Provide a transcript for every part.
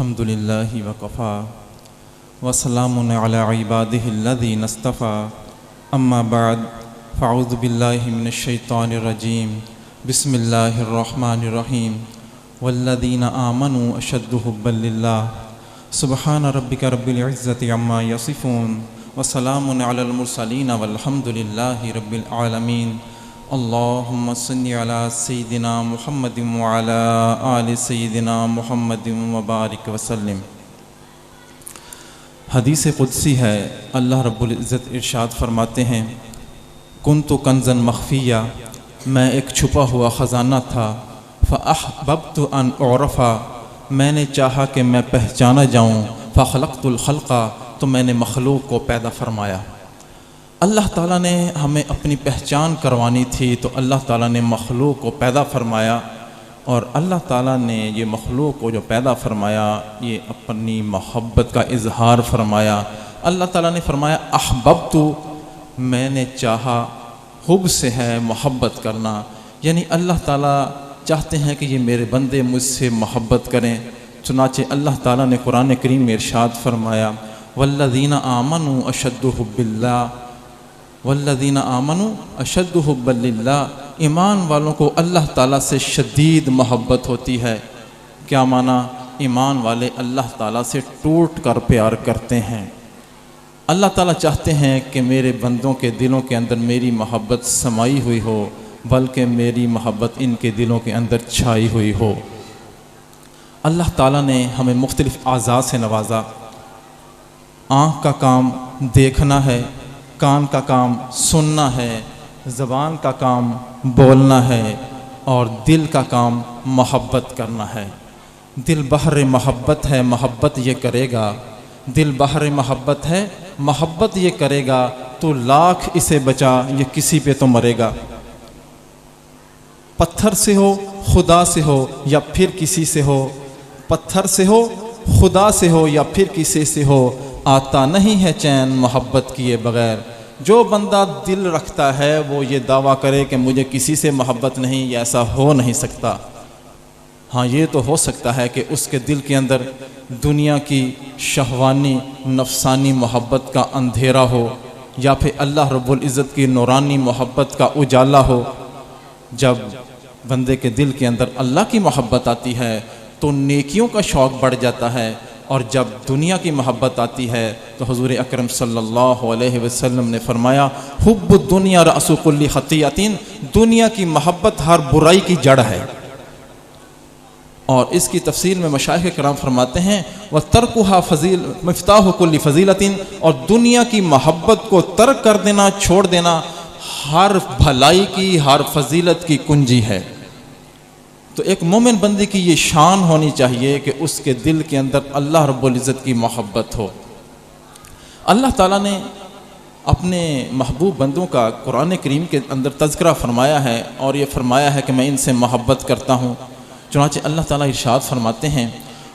الحمد للہ وکفا وسلام علی عبادہ الذین اصطفیٰ اما بعد فاعوذ باللہ من الشیطان الرجیم بسم اللہ الرحمن الرحیم والذین آمنوا اشد حبا للہ سبحان ربک رب العزۃ عما یصفون وسلام علی المرسلین والحمد للہ رب العالمین اللہم صلی علی سیدنا محمد وعلی آل سیدنا محمد وبارک وسلم۔ حدیث قدسی ہے، اللہ رب العزت ارشاد فرماتے ہیں، کنت کنزا مخفیہ، میں ایک چھپا ہوا خزانہ تھا، فاحببت ان اعرف، میں نے چاہا کہ میں پہچانا جاؤں، فخلقت الخلق، تو میں نے مخلوق کو پیدا فرمایا۔ اللہ تعالیٰ نے ہمیں اپنی پہچان کروانی تھی تو اللہ تعالیٰ نے مخلوق کو پیدا فرمایا، اور اللہ تعالیٰ نے یہ مخلوق کو جو پیدا فرمایا یہ اپنی محبت کا اظہار فرمایا۔ اللہ تعالیٰ نے فرمایا احببت، میں نے چاہا، حب سے ہے محبت کرنا، یعنی اللہ تعالیٰ چاہتے ہیں کہ یہ میرے بندے مجھ سے محبت کریں۔ چنانچہ اللہ تعالیٰ نے قرآن کریم میں ارشاد فرمایا والذین آمنوا اشد حب اللہ، والذین آمنوا اشد حبا للہ، ایمان والوں کو اللہ تعالیٰ سے شدید محبت ہوتی ہے۔ کیا معنی؟ ایمان والے اللہ تعالیٰ سے ٹوٹ کر پیار کرتے ہیں۔ اللہ تعالیٰ چاہتے ہیں کہ میرے بندوں کے دلوں کے اندر میری محبت سمائی ہوئی ہو، بلکہ میری محبت ان کے دلوں کے اندر چھائی ہوئی ہو۔ اللہ تعالیٰ نے ہمیں مختلف اعضاء سے نوازا۔ آنکھ کا کام دیکھنا ہے، کان کا کام سننا ہے، زبان کا کام بولنا ہے، اور دل کا کام محبت کرنا ہے۔ دل بحر محبت ہے، محبت یہ کرے گا، دل بحر محبت ہے، محبت یہ کرے گا، تو لاکھ اسے بچا یہ کسی پہ تو مرے گا۔ پتھر سے ہو، خدا سے ہو، یا پھر کسی سے ہو، پتھر سے ہو، خدا سے ہو، یا پھر کسی سے ہو، آتا نہیں ہے چین محبت کیے بغیر۔ جو بندہ دل رکھتا ہے وہ یہ دعویٰ کرے کہ مجھے کسی سے محبت نہیں، یہ ایسا ہو نہیں سکتا۔ ہاں یہ تو ہو سکتا ہے کہ اس کے دل کے اندر دنیا کی شہوانی نفسانی محبت کا اندھیرا ہو، یا پھر اللہ رب العزت کی نورانی محبت کا اجالا ہو۔ جب بندے کے دل کے اندر اللہ کی محبت آتی ہے تو نیکیوں کا شوق بڑھ جاتا ہے، اور جب دنیا کی محبت آتی ہے تو حضور اکرم صلی اللہ علیہ وسلم نے فرمایا حب الدنیا رأس کل خطیئۃ، دنیا کی محبت ہر برائی کی جڑ ہے۔ اور اس کی تفسیر میں مشائخ کرام فرماتے ہیں وَتَرْكُهَا مفتاح کل فضیلۃ، اور دنیا کی محبت کو ترک کر دینا، چھوڑ دینا، ہر بھلائی کی، ہر فضیلت کی کنجی ہے۔ تو ایک مومن بندے کی یہ شان ہونی چاہیے کہ اس کے دل کے اندر اللہ رب العزت کی محبت ہو۔ اللہ تعالیٰ نے اپنے محبوب بندوں کا قرآن کریم کے اندر تذکرہ فرمایا ہے، اور یہ فرمایا ہے کہ میں ان سے محبت کرتا ہوں۔ چنانچہ اللہ تعالیٰ ارشاد فرماتے ہیں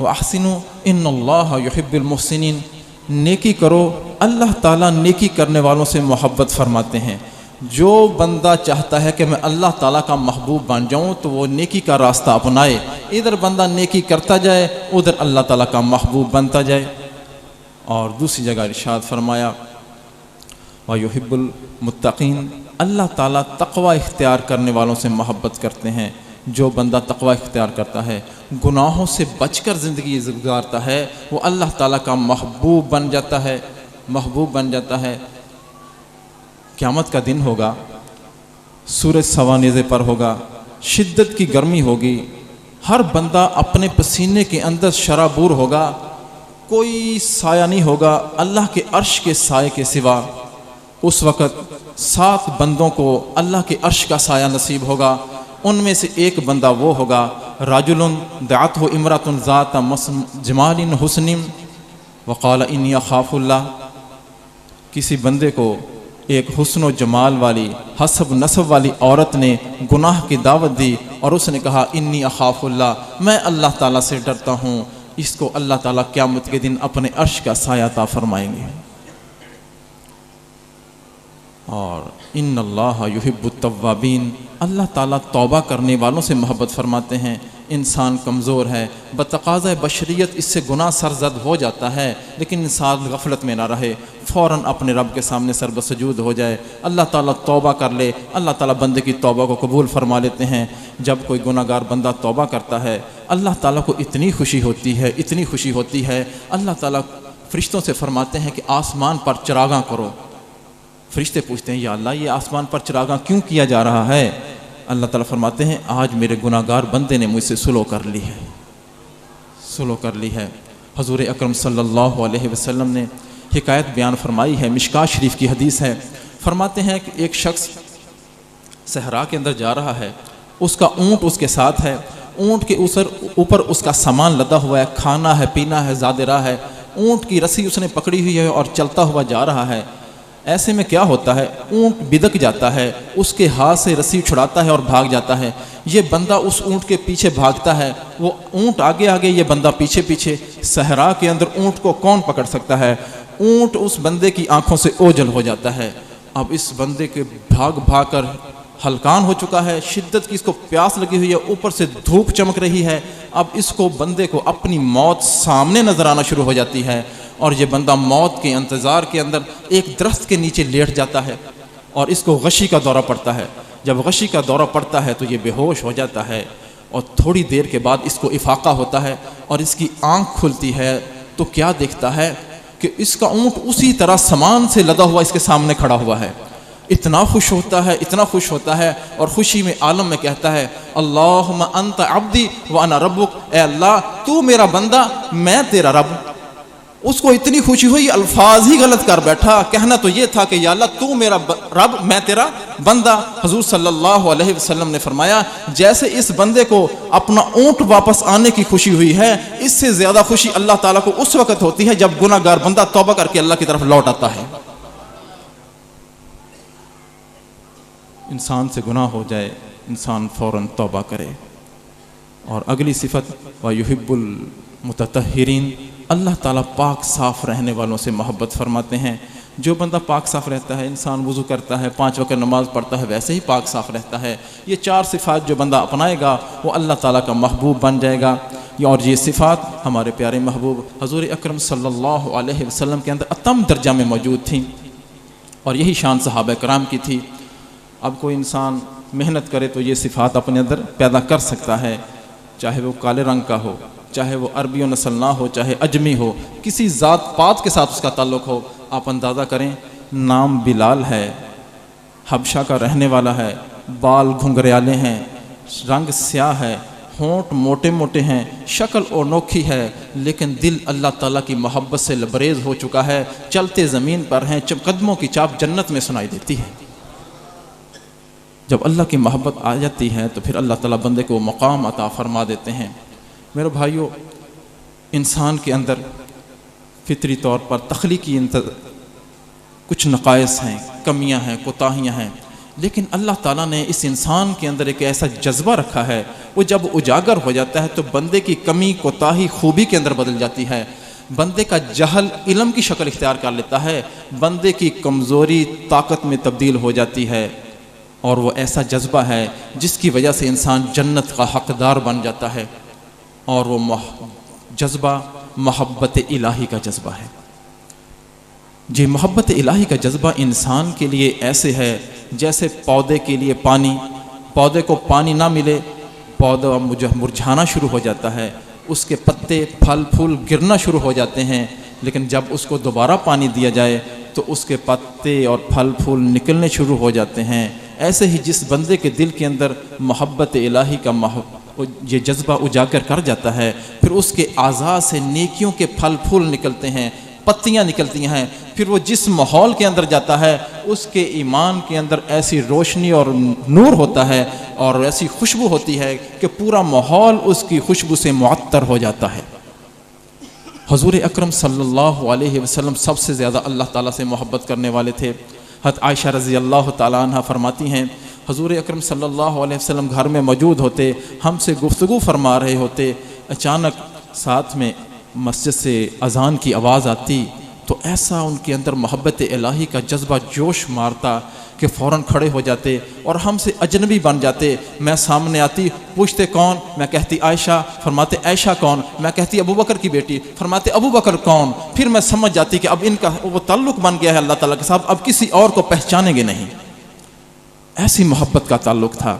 وَأَحْسِنُوا إِنَّ اللَّهَ يُحِبُّ الْمُحْسِنِينَ، نیکی کرو، اللہ تعالیٰ نیکی کرنے والوں سے محبت فرماتے ہیں۔ جو بندہ چاہتا ہے کہ میں اللہ تعالیٰ کا محبوب بن جاؤں تو وہ نیکی کا راستہ اپنائے، ادھر بندہ نیکی کرتا جائے، ادھر اللہ تعالیٰ کا محبوب بنتا جائے۔ اور دوسری جگہ ارشاد فرمایا وَيُحِبُّ الْمُتَّقِينَ، اللہ تعالیٰ تقوی اختیار کرنے والوں سے محبت کرتے ہیں۔ جو بندہ تقوی اختیار کرتا ہے، گناہوں سے بچ کر زندگی گزارتا ہے، وہ اللہ تعالیٰ کا محبوب بن جاتا ہے، محبوب بن جاتا ہے۔ قیامت کا دن ہوگا، سورج سوانیزے پر ہوگا، شدت کی گرمی ہوگی، ہر بندہ اپنے پسینے کے اندر شرابور ہوگا، کوئی سایہ نہیں ہوگا اللہ کے عرش کے سائے کے سوا۔ اس وقت 7 بندوں کو اللہ کے عرش کا سایہ نصیب ہوگا، ان میں سے ایک بندہ وہ ہوگا رجل دعته امرأة ذات جمال حسن وقال انی اخاف اللہ، کسی بندے کو ایک حسن و جمال والی حسب نسب والی عورت نے گناہ کی دعوت دی، اور اس نے کہا انی اخاف اللہ، میں اللہ تعالیٰ سے ڈرتا ہوں۔ اس کو اللہ تعالیٰ قیامت کے دن اپنے عرش کا سایہ عطا فرمائیں گے۔ اور ان اللہ یحب التوابین، اللہ تعالیٰ توبہ کرنے والوں سے محبت فرماتے ہیں۔ انسان کمزور ہے، بتقاضۂ بشریت اس سے گناہ سرزد ہو جاتا ہے، لیکن انسان غفلت میں نہ رہے، فوراً اپنے رب کے سامنے سر بسجود ہو جائے، اللہ تعالیٰ توبہ کر لے، اللہ تعالیٰ بندے کی توبہ کو قبول فرما لیتے ہیں۔ جب کوئی گناہ گار بندہ توبہ کرتا ہے، اللہ تعالیٰ کو اتنی خوشی ہوتی ہے، اتنی خوشی ہوتی ہے، اللہ تعالیٰ فرشتوں سے فرماتے ہیں کہ آسمان پر چراغاں کرو۔ فرشتے پوچھتے ہیں یا اللہ یہ آسمان پر چراغاں کیوں کیا جا رہا ہے؟ اللہ تعالیٰ فرماتے ہیں آج میرے گناہ گار بندے نے مجھ سے سلو کر لی ہے، سلو کر لی ہے۔ حضور اکرم صلی اللہ علیہ وسلم نے حکایت بیان فرمائی ہے، مشکاۃ شریف کی حدیث ہے، فرماتے ہیں کہ ایک شخص صحرا کے اندر جا رہا ہے، اس کا اونٹ اس کے ساتھ ہے، اونٹ کے اوپر اس کا سامان لدا ہوا ہے، کھانا ہے، پینا ہے، زاد راہ ہے، اونٹ کی رسی اس نے پکڑی ہوئی ہے اور چلتا ہوا جا رہا ہے۔ ایسے میں کیا ہوتا ہے، اونٹ بدک جاتا ہے، اس کے ہاتھ سے رسی چھڑاتا ہے اور بھاگ جاتا ہے۔ یہ بندہ اس اونٹ کے پیچھے بھاگتا ہے، وہ اونٹ آگے آگے، یہ بندہ پیچھے پیچھے۔ صحرا کے اندر اونٹ کو کون پکڑ سکتا ہے؟ اونٹ اس بندے کی آنکھوں سے اوجھل ہو جاتا ہے۔ اب اس بندے کے بھاگ بھاگ کر ہلکان ہو چکا ہے، شدت کی اس کو پیاس لگی ہوئی ہے، اوپر سے دھوپ چمک رہی ہے۔ اب اس کو بندے کو اپنی موت سامنے نظر آنا شروع ہو جاتی ہے، اور یہ بندہ موت کے انتظار کے اندر ایک درخت کے نیچے لیٹ جاتا ہے، اور اس کو غشی کا دورہ پڑتا ہے۔ جب غشی کا دورہ پڑتا ہے تو یہ بے ہوش ہو جاتا ہے، اور تھوڑی دیر کے بعد اس کو افاقہ ہوتا ہے اور اس کی آنکھ کھلتی ہے تو کیا دیکھتا ہے کہ اس کا اونٹ اسی طرح سامان سے لدا ہوا اس کے سامنے کھڑا ہوا ہے۔ اتنا خوش ہوتا ہے، اتنا خوش ہوتا ہے، اور خوشی میں عالم میں کہتا ہے اللہم انت عبدی وانا ربک، اے اللہ تو میرا بندہ میں تیرا رب۔ اس کو اتنی خوشی ہوئی، الفاظ ہی غلط کر بیٹھا، کہنا تو یہ تھا کہ یا اللہ تو میرا رب میں تیرا بندہ۔ حضور صلی اللہ علیہ وسلم نے فرمایا جیسے اس بندے کو اپنا اونٹ واپس آنے کی خوشی ہوئی ہے، اس سے زیادہ خوشی اللہ تعالیٰ کو اس وقت ہوتی ہے جب گناہ گار بندہ توبہ کر کے اللہ کی طرف لوٹ آتا ہے۔ انسان سے گناہ ہو جائے، انسان فوراً توبہ کرے۔ اور اگلی صفت وَيُحِبُّ الْمُتَطَهِّرِينَ، اللہ تعالیٰ پاک صاف رہنے والوں سے محبت فرماتے ہیں۔ جو بندہ پاک صاف رہتا ہے، انسان وضو کرتا ہے، 5 وقت نماز پڑھتا ہے، ویسے ہی پاک صاف رہتا ہے۔ یہ 4 صفات جو بندہ اپنائے گا وہ اللہ تعالیٰ کا محبوب بن جائے گا۔ اور یہ صفات ہمارے پیارے محبوب حضور اکرم صلی اللہ علیہ وسلم کے اندر اتم درجہ میں موجود تھیں، اور یہی شان صحابہ کرام کی تھی۔ اب کوئی انسان محنت کرے تو یہ صفات اپنے اندر پیدا کر سکتا ہے، چاہے وہ کالے رنگ کا ہو، چاہے وہ عربی و نسل نہ ہو، چاہے اجمی ہو، کسی ذات پات کے ساتھ اس کا تعلق ہو۔ آپ اندازہ کریں، نام بلال ہے، حبشہ کا رہنے والا ہے، بال گھنگریالے ہیں، رنگ سیاہ ہے، ہونٹ موٹے موٹے ہیں، شکل انوکھی ہے، لیکن دل اللہ تعالیٰ کی محبت سے لبریز ہو چکا ہے، چلتے زمین پر ہیں، قدموں کی چاپ جنت میں سنائی دیتی ہے۔ جب اللہ کی محبت آ جاتی ہے تو پھر اللہ تعالیٰ بندے کو مقام عطا فرما دیتے ہیں۔ میرے بھائیو، انسان کے اندر فطری طور پر تخلیقی کچھ نقائص ہیں، کمیاں ہیں، کوتاہیاں ہیں، لیکن اللہ تعالیٰ نے اس انسان کے اندر ایک ایسا جذبہ رکھا ہے، وہ جب اجاگر ہو جاتا ہے تو بندے کی کمی کوتاہی خوبی کے اندر بدل جاتی ہے۔ بندے کا جہل علم کی شکل اختیار کر لیتا ہے، بندے کی کمزوری طاقت میں تبدیل ہو جاتی ہے، اور وہ ایسا جذبہ ہے جس کی وجہ سے انسان جنت کا حقدار بن جاتا ہے، اور وہ جذبہ محبت الہی کا جذبہ ہے۔ یہ محبت الہی کا جذبہ انسان کے لیے ایسے ہے جیسے پودے کے لیے پانی، پودے کو پانی نہ ملے پودا مرجھانا شروع ہو جاتا ہے، اس کے پتے پھل پھول گرنا شروع ہو جاتے ہیں، لیکن جب اس کو دوبارہ پانی دیا جائے تو اس کے پتے اور پھل پھول نکلنے شروع ہو جاتے ہیں۔ ایسے ہی جس بندے کے دل کے اندر محبت الہی کا یہ جذبہ اجاگر کر جاتا ہے، پھر اس کے اعضاء سے نیکیوں کے پھل پھول نکلتے ہیں، پتیاں نکلتی ہیں، پھر وہ جس ماحول کے اندر جاتا ہے اس کے ایمان کے اندر ایسی روشنی اور نور ہوتا ہے اور ایسی خوشبو ہوتی ہے کہ پورا ماحول اس کی خوشبو سے معطر ہو جاتا ہے۔ حضور اکرم صلی اللہ علیہ وسلم سب سے زیادہ اللہ تعالیٰ سے محبت کرنے والے تھے۔ حضرت عائشہ رضی اللہ تعالیٰ عنہ فرماتی ہیں حضور اکرم صلی اللہ علیہ وسلم گھر میں موجود ہوتے، ہم سے گفتگو فرما رہے ہوتے، اچانک ساتھ میں مسجد سے اذان کی آواز آتی تو ایسا ان کے اندر محبت الہی کا جذبہ جوش مارتا کہ فوراً کھڑے ہو جاتے اور ہم سے اجنبی بن جاتے. میں سامنے آتی، پوچھتے کون؟ میں کہتی عائشہ. فرماتے عائشہ کون؟ میں کہتی ابو بکر کی بیٹی. فرماتے ابو بکر کون؟ پھر میں سمجھ جاتی کہ اب ان کا وہ تعلق بن گیا ہے اللہ تعالیٰ کے ساتھ، اب کسی اور کو پہچانیں گے نہیں. ایسی محبت کا تعلق تھا.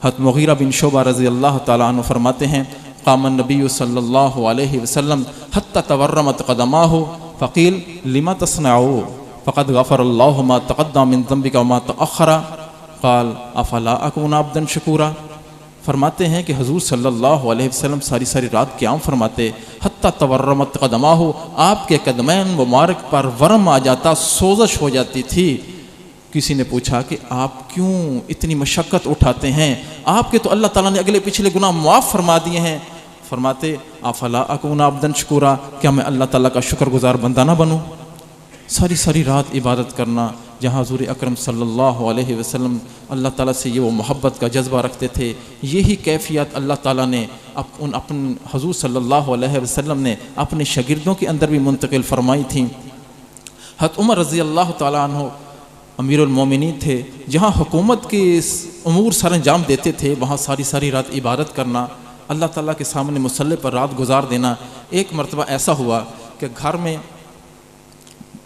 حضرت مغیرہ بن شعبہ رضی اللہ تعالیٰ عنہ فرماتے ہیں قام النبی صلی اللہ علیہ وسلم حتی تورمت قدماہ فقیل لما تصنعو فقد غفر اللہ ما تقدم من ذنبک وما تأخر قال افلا اکون عبدا شکورا. فرماتے ہیں کہ حضور صلی اللہ علیہ وسلم ساری ساری رات قیام فرماتے حتی تورمت قدماہ، آپ کے قدمین مبارک پر ورم آ جاتا، سوزش ہو جاتی تھی. کسی نے پوچھا کہ آپ کیوں اتنی مشقت اٹھاتے ہیں؟ آپ کے تو اللہ تعالیٰ نے اگلے پچھلے گناہ معاف فرما دیے ہیں. فرماتے افلا اکون عبدا شکورا، کیا میں اللہ تعالیٰ کا شکر گزار بندہ نہ بنوں؟ ساری ساری رات عبادت کرنا، جہاں حضور اکرم صلی اللہ علیہ وسلم اللہ تعالیٰ سے یہ وہ محبت کا جذبہ رکھتے تھے. یہی کیفیت اللہ تعالیٰ نے اپنے حضور صلی اللہ علیہ وسلم نے اپنے شاگردوں کے اندر بھی منتقل فرمائی تھیں. حضرت عمر رضی اللہ تعالیٰ عنہ امیر المومنین تھے، جہاں حکومت کے امور سر انجام دیتے تھے وہاں ساری ساری رات عبادت کرنا، اللہ تعالیٰ کے سامنے مصلی پر رات گزار دینا. ایک مرتبہ ایسا ہوا کہ گھر میں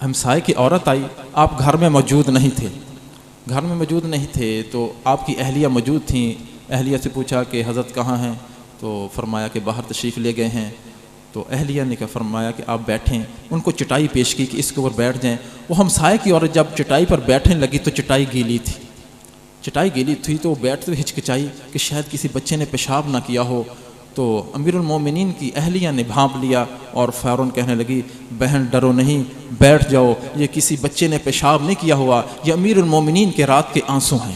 ہمسائے کی عورت آئی، آپ گھر میں موجود نہیں تھے، تو آپ کی اہلیہ موجود تھیں. اہلیہ سے پوچھا کہ حضرت کہاں ہیں؟ تو فرمایا کہ باہر تشریف لے گئے ہیں. تو اہلیہ نے فرمایا کہ آپ بیٹھیں. ان کو چٹائی پیش کی کہ اس کے اوپر بیٹھ جائیں. وہ ہمسائے کی عورت جب چٹائی پر بیٹھنے لگی تو چٹائی گیلی تھی تو وہ بیٹھتے ہوئے ہچکچائی کہ شاید کسی بچے نے پیشاب نہ کیا ہو. تو امیر المومنین کی اہلیہ نے بھانپ لیا اور فوراً کہنے لگی بہن ڈرو نہیں، بیٹھ جاؤ، یہ کسی بچے نے پیشاب نہیں کیا ہوا، یہ امیر المومنین کے رات کے آنسو ہیں.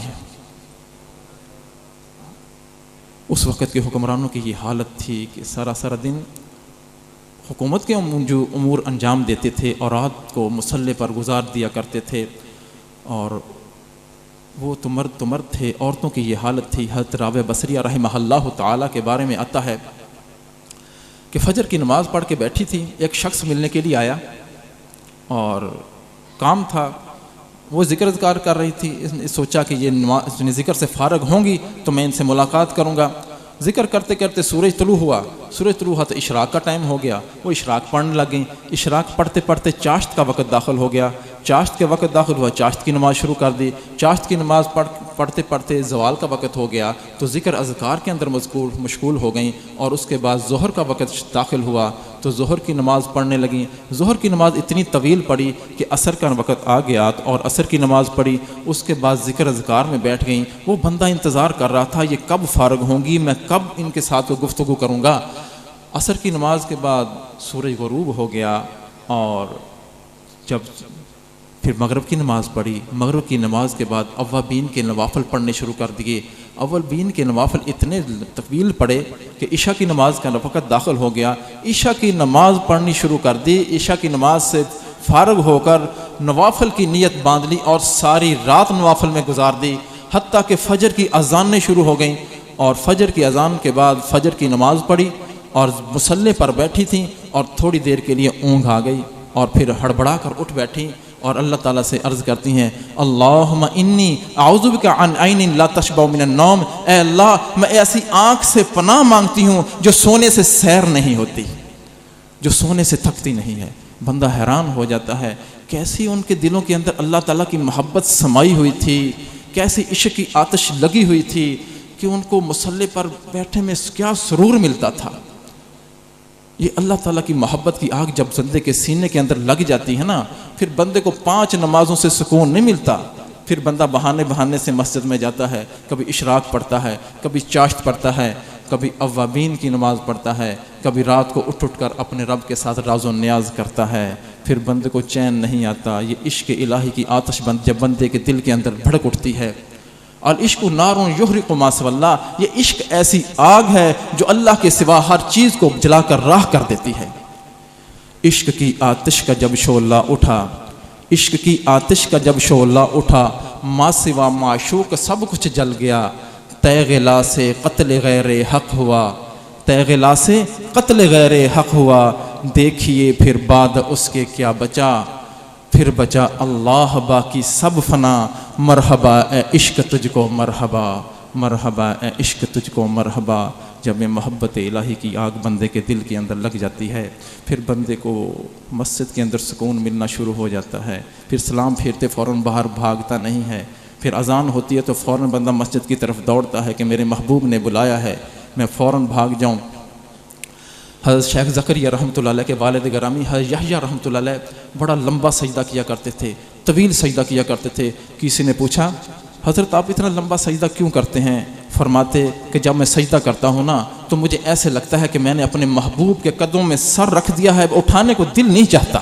اس وقت کے حکمرانوں کی یہ حالت تھی کہ سارا دن حکومت کے جو امور انجام دیتے تھے اور رات کو مصلی پر گزار دیا کرتے تھے، اور وہ تو مرد تھے. عورتوں کی یہ حالت تھی. حضرت رابعہ بصریہ رحمہ اللہ تعالیٰ کے بارے میں آتا ہے کہ فجر کی نماز پڑھ کے بیٹھی تھی، ایک شخص ملنے کے لیے آیا اور کام تھا، وہ ذکر اذکار کر رہی تھی. اس نے سوچا کہ یہ ذکر سے فارغ ہوں گی تو میں ان سے ملاقات کروں گا. ذکر کرتے کرتے سورج طلوع ہوا تو اشراق کا ٹائم ہو گیا. وہ اشراق پڑھنے لگیں. اشراق پڑھتے پڑھتے چاشت کا وقت داخل ہو گیا. چاشت کے وقت داخل ہوا، چاشت کی نماز شروع کر دی. چاشت کی نماز پڑھتے پڑھتے زوال کا وقت ہو گیا تو ذکر اذکار کے اندر مشغول ہو گئیں. اور اس کے بعد ظہر کا وقت داخل ہوا تو ظہر کی نماز پڑھنے لگیں. ظہر کی نماز اتنی طویل پڑھی کہ عصر کا وقت آ گیا اور عصر کی نماز پڑھی. اس کے بعد ذکر اذکار میں بیٹھ گئیں. وہ بندہ انتظار کر رہا تھا یہ کب فارغ ہوں گی، میں کب ان کے ساتھ گفتگو کروں گا. عصر کی نماز کے بعد سورج غروب ہو گیا اور جب پھر مغرب کی نماز پڑھی. مغرب کی نماز کے بعد اوابین کے نوافل پڑھنے شروع کر دیے. اوابین کے نوافل اتنے طویل پڑھے کہ عشاء کی نماز کا وقت داخل ہو گیا. عشاء کی نماز پڑھنی شروع کر دی. عشاء کی نماز سے فارغ ہو کر نوافل کی نیت باندھ لی اور ساری رات نوافل میں گزار دی، حتیٰ کہ فجر کی اذانیں شروع ہو گئیں. اور فجر کی اذان کے بعد فجر کی نماز پڑھی اور مصلی پر بیٹھی تھیں اور تھوڑی دیر کے لیے اونگ آ گئی اور پھر ہڑبڑا کر اٹھ بیٹھی اور اللہ تعالیٰ سے عرض کرتی ہیں اللہم انی اعوذ بک عن عین لا تشبع من النوم. اے اللہ میں ایسی آنکھ سے پناہ مانگتی ہوں جو سونے سے سیر نہیں ہوتی، جو سونے سے تھکتی نہیں ہے. بندہ حیران ہو جاتا ہے کیسی ان کے دلوں کے اندر اللہ تعالیٰ کی محبت سمائی ہوئی تھی، کیسی عشق کی آتش لگی ہوئی تھی کہ ان کو مصلی پر بیٹھے میں کیا سرور ملتا تھا. یہ اللہ تعالیٰ کی محبت کی آگ جب بندے کے سینے کے اندر لگ جاتی ہے نا، پھر بندے کو 5 نمازوں سے سکون نہیں ملتا. پھر بندہ بہانے سے مسجد میں جاتا ہے، کبھی اشراق پڑھتا ہے، کبھی چاشت پڑھتا ہے، کبھی اوابین کی نماز پڑھتا ہے، کبھی رات کو اٹھ کر اپنے رب کے ساتھ راز و نیاز کرتا ہے. پھر بندے کو چین نہیں آتا. یہ عشق الہی کی آتش جب بندے کے دل کے اندر بھڑک اٹھتی ہے. العشق نار یحرق ما سوى اللہ، یہ عشق ایسی آگ ہے جو اللہ کے سوا ہر چیز کو جلا کر راہ کر دیتی ہے. عشق کی آتش کا جب شعلہ اٹھا، عشق کی آتش کا جب شعلہ اٹھا، ما سوا معشوق سب کچھ جل گیا. تیغلا سے قتل غیر حق ہوا، تیغلا سے قتل غیر حق ہوا. دیکھیے پھر بعد اس کے کیا بچا، پھر بچا اللہ باقی سب فنا، مرحبا اے عشق تجھ کو مرحبا، مرحبا اے عشق تجھ کو مرحبا۔ جب یہ محبت الہی کی آگ بندے کے دل کے اندر لگ جاتی ہے، پھر بندے کو مسجد کے اندر سکون ملنا شروع ہو جاتا ہے، پھر سلام پھیرتے فوراً باہر بھاگتا نہیں ہے، پھر اذان ہوتی ہے تو فوراً بندہ مسجد کی طرف دوڑتا ہے کہ میرے محبوب نے بلایا ہے، میں فوراً بھاگ جاؤں۔ حضرت شیخ زکریا رحمۃ اللہ علیہ کے والد گرامی حضرت یحییٰ رحمۃ اللہ علیہ بڑا لمبا سجدہ کیا کرتے تھے، طویل سجدہ کیا کرتے تھے۔ کسی نے پوچھا حضرت آپ اتنا لمبا سجدہ کیوں کرتے ہیں؟ فرماتے کہ جب میں سجدہ کرتا ہوں نا تو مجھے ایسے لگتا ہے کہ میں نے اپنے محبوب کے قدموں میں سر رکھ دیا ہے، اٹھانے کو دل نہیں چاہتا۔